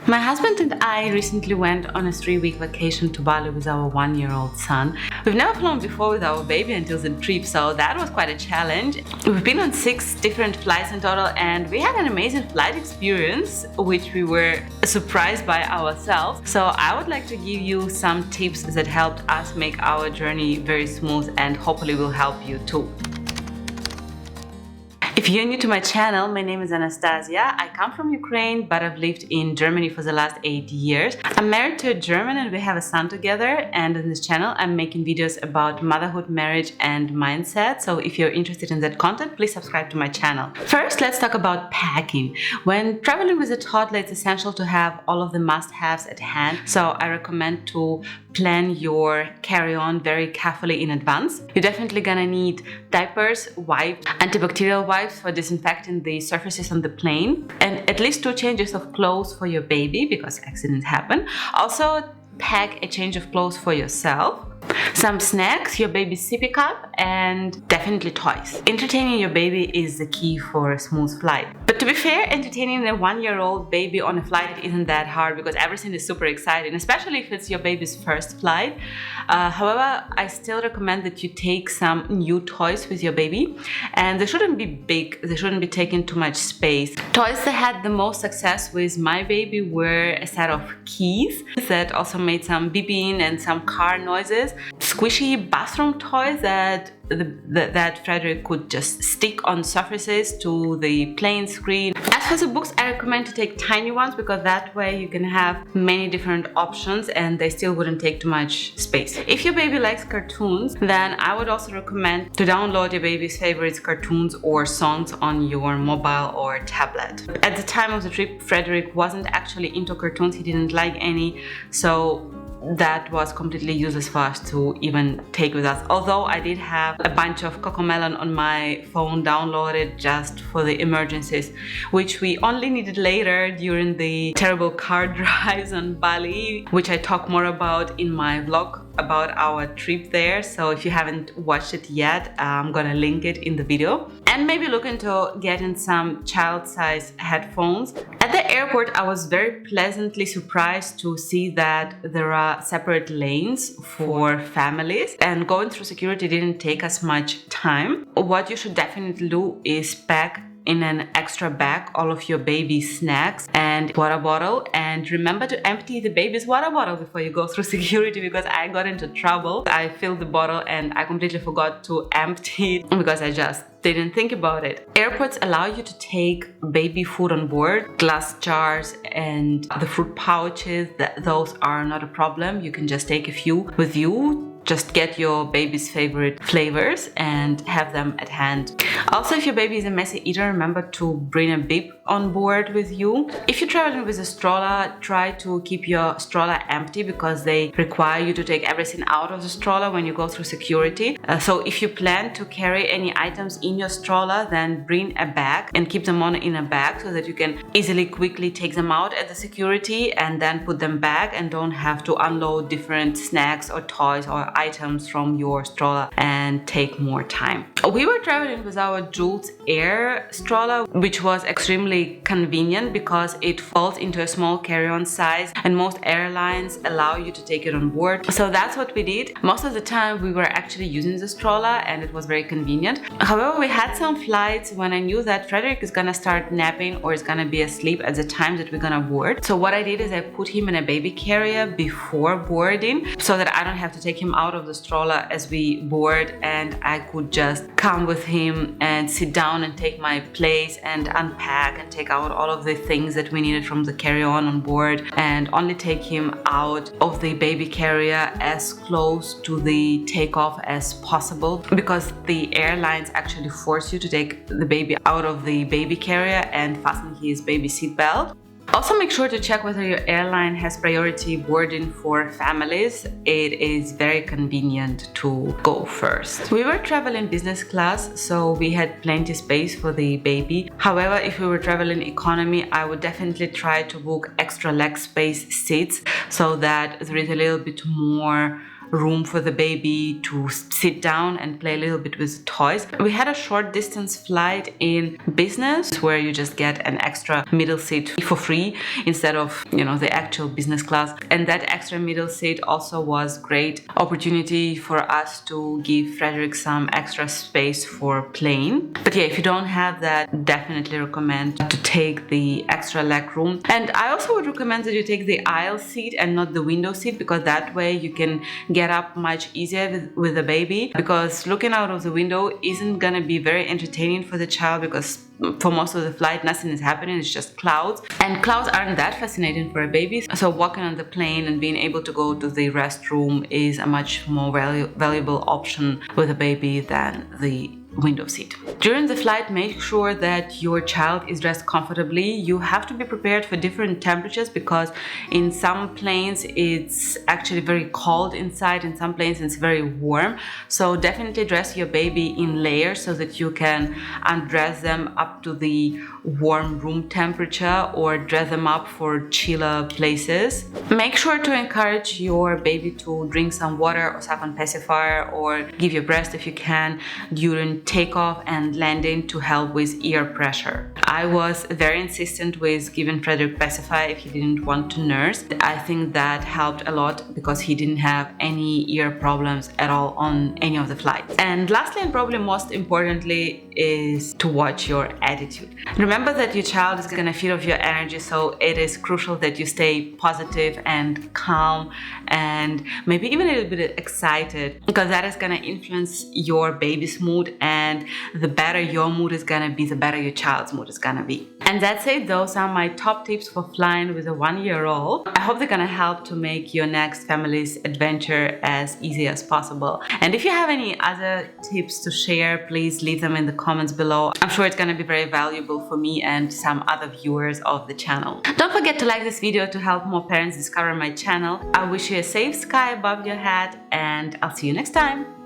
My husband and I recently went on a 3-week vacation to Bali with our 1-year-old son. We've never flown before with our baby until the trip, so that was quite a challenge. We've been on 6 different flights in total, and we had an amazing flight experience, which we were surprised by ourselves. So I would like to give you some tips that helped us make our journey very smooth and hopefully will help you too. If you're new to my channel, my name is Anastasia. I come from Ukraine, but I've lived in Germany for the last 8 years. I'm married to a German and we have a son together, and on this channel I'm making videos about motherhood, marriage and mindset. So if you're interested in that content, please subscribe to my channel. First, let's talk about packing. When traveling with a toddler, it's essential to have all of the must-haves at hand. So I recommend to plan your carry-on very carefully in advance. You're definitely gonna need diapers, wipes, antibacterial wipes for disinfecting the surfaces on the plane, and at least 2 changes of clothes for your baby because accidents happen. Also, pack a change of clothes for yourself, some snacks, your baby's sippy cup, and definitely toys. Entertaining your baby is the key for a smooth flight. But to be fair, entertaining a 1-year-old baby on a flight isn't that hard because everything is super exciting, especially if it's your baby's first flight. However, I still recommend that you take some new toys with your baby, and they shouldn't be big, they shouldn't be taking too much space. Toys that had the most success with my baby were a set of keys that also made some beeping and some car noises, squishy bathroom toys that Frederick could just stick on surfaces to the plane screen. As for the books, I recommend to take tiny ones because that way you can have many different options and they still wouldn't take too much space. If your baby likes cartoons, then I would also recommend to download your baby's favorite cartoons or songs on your mobile or tablet. At the time of the trip, Frederick wasn't actually into cartoons, he didn't like any, so that was completely useless for us to even take with us. Although I did have a bunch of Cocomelon on my phone downloaded just for the emergencies, which we only needed later during the terrible car drives on Bali, which I talk more about in my vlog about our trip there. So if you haven't watched it yet, I'm gonna link it in the video. And maybe look into getting some child-size headphones. At the airport, I was very pleasantly surprised to see that there are separate lanes for families, and going through security didn't take us much time. What you should definitely do is pack in an extra bag all of your baby's snacks and water bottle, and remember to empty the baby's water bottle before you go through security because I got into trouble. I filled the bottle and I completely forgot to empty it because I just didn't think about it. Airports allow you to take baby food on board, glass jars and the fruit pouches. Those are not a problem. You can just take a few with you. Just get your baby's favorite flavors and have them at hand. Also, if your baby is a messy eater, remember to bring a bib on board with you. If you're traveling with a stroller, try to keep your stroller empty because they require you to take everything out of the stroller when you go through security. So if you plan to carry any items in your stroller, then bring a bag and keep them on in a bag so that you can easily, quickly take them out at the security and then put them back and don't have to unload different snacks or toys or items from your stroller and take more time. We were traveling with our Joolz Aer stroller, which was extremely convenient because it falls into a small carry-on size and most airlines allow you to take it on board. So that's what we did. Most of the time we were actually using the stroller and it was very convenient. However, we had some flights when I knew that Frederick is gonna start napping or is gonna be asleep at the time that we're gonna board. So what I did is I put him in a baby carrier before boarding so that I don't have to take him out of the stroller as we board, and I could just come with him and sit down and take my place and unpack and take out all of the things that we needed from the carry-on board, and only take him out of the baby carrier as close to the takeoff as possible because the airlines actually force you to take the baby out of the baby carrier and fasten his baby seat belt. Also, make sure to check whether your airline has priority boarding for families. It is very convenient to go first. We were traveling business class, so we had plenty space for the baby. However, if we were traveling economy, I would definitely try to book extra leg space seats so that there is a little bit more room for the baby to sit down and play a little bit with toys. We had a short distance flight in business where you just get an extra middle seat for free instead of, the actual business class. And that extra middle seat also was great opportunity for us to give Frederick some extra space for playing. But yeah, if you don't have that, definitely recommend to take the extra leg room. And I also would recommend that you take the aisle seat and not the window seat, because that way you can get up much easier with the baby, because looking out of the window isn't gonna be very entertaining for the child, because for most of the flight nothing is happening, it's just clouds, and clouds aren't that fascinating for a baby. So walking on the plane and being able to go to the restroom is a much more valuable option with a baby than the window seat. During the flight, make sure that your child is dressed comfortably. You have to be prepared for different temperatures, because in some planes it's actually very cold inside, in some planes it's very warm. So definitely dress your baby in layers so that you can undress them up to the warm room temperature or dress them up for chiller places. Make sure to encourage your baby to drink some water or suck on pacifier, or give your breast if you can during takeoff and landing to help with ear pressure. I was very insistent with giving Frederick pacifier if he didn't want to nurse. I think that helped a lot because he didn't have any ear problems at all on any of the flights. And lastly, and probably most importantly, is to watch your attitude. Remember that your child is going to feed off your energy, so it is crucial that you stay positive and calm and maybe even a little bit excited, because that is going to influence your baby's mood, and the better your mood is going to be, the better your child's mood is going to be. And that's it. Those are my top tips for flying with a 1-year-old. I hope they're going to help to make your next family's adventure as easy as possible. And if you have any other tips to share, please leave them in the comments below. I'm sure it's going to be very valuable for me and some other viewers of the channel. Don't forget to like this video to help more parents discover my channel. I wish you a safe sky above your head, and I'll see you next time.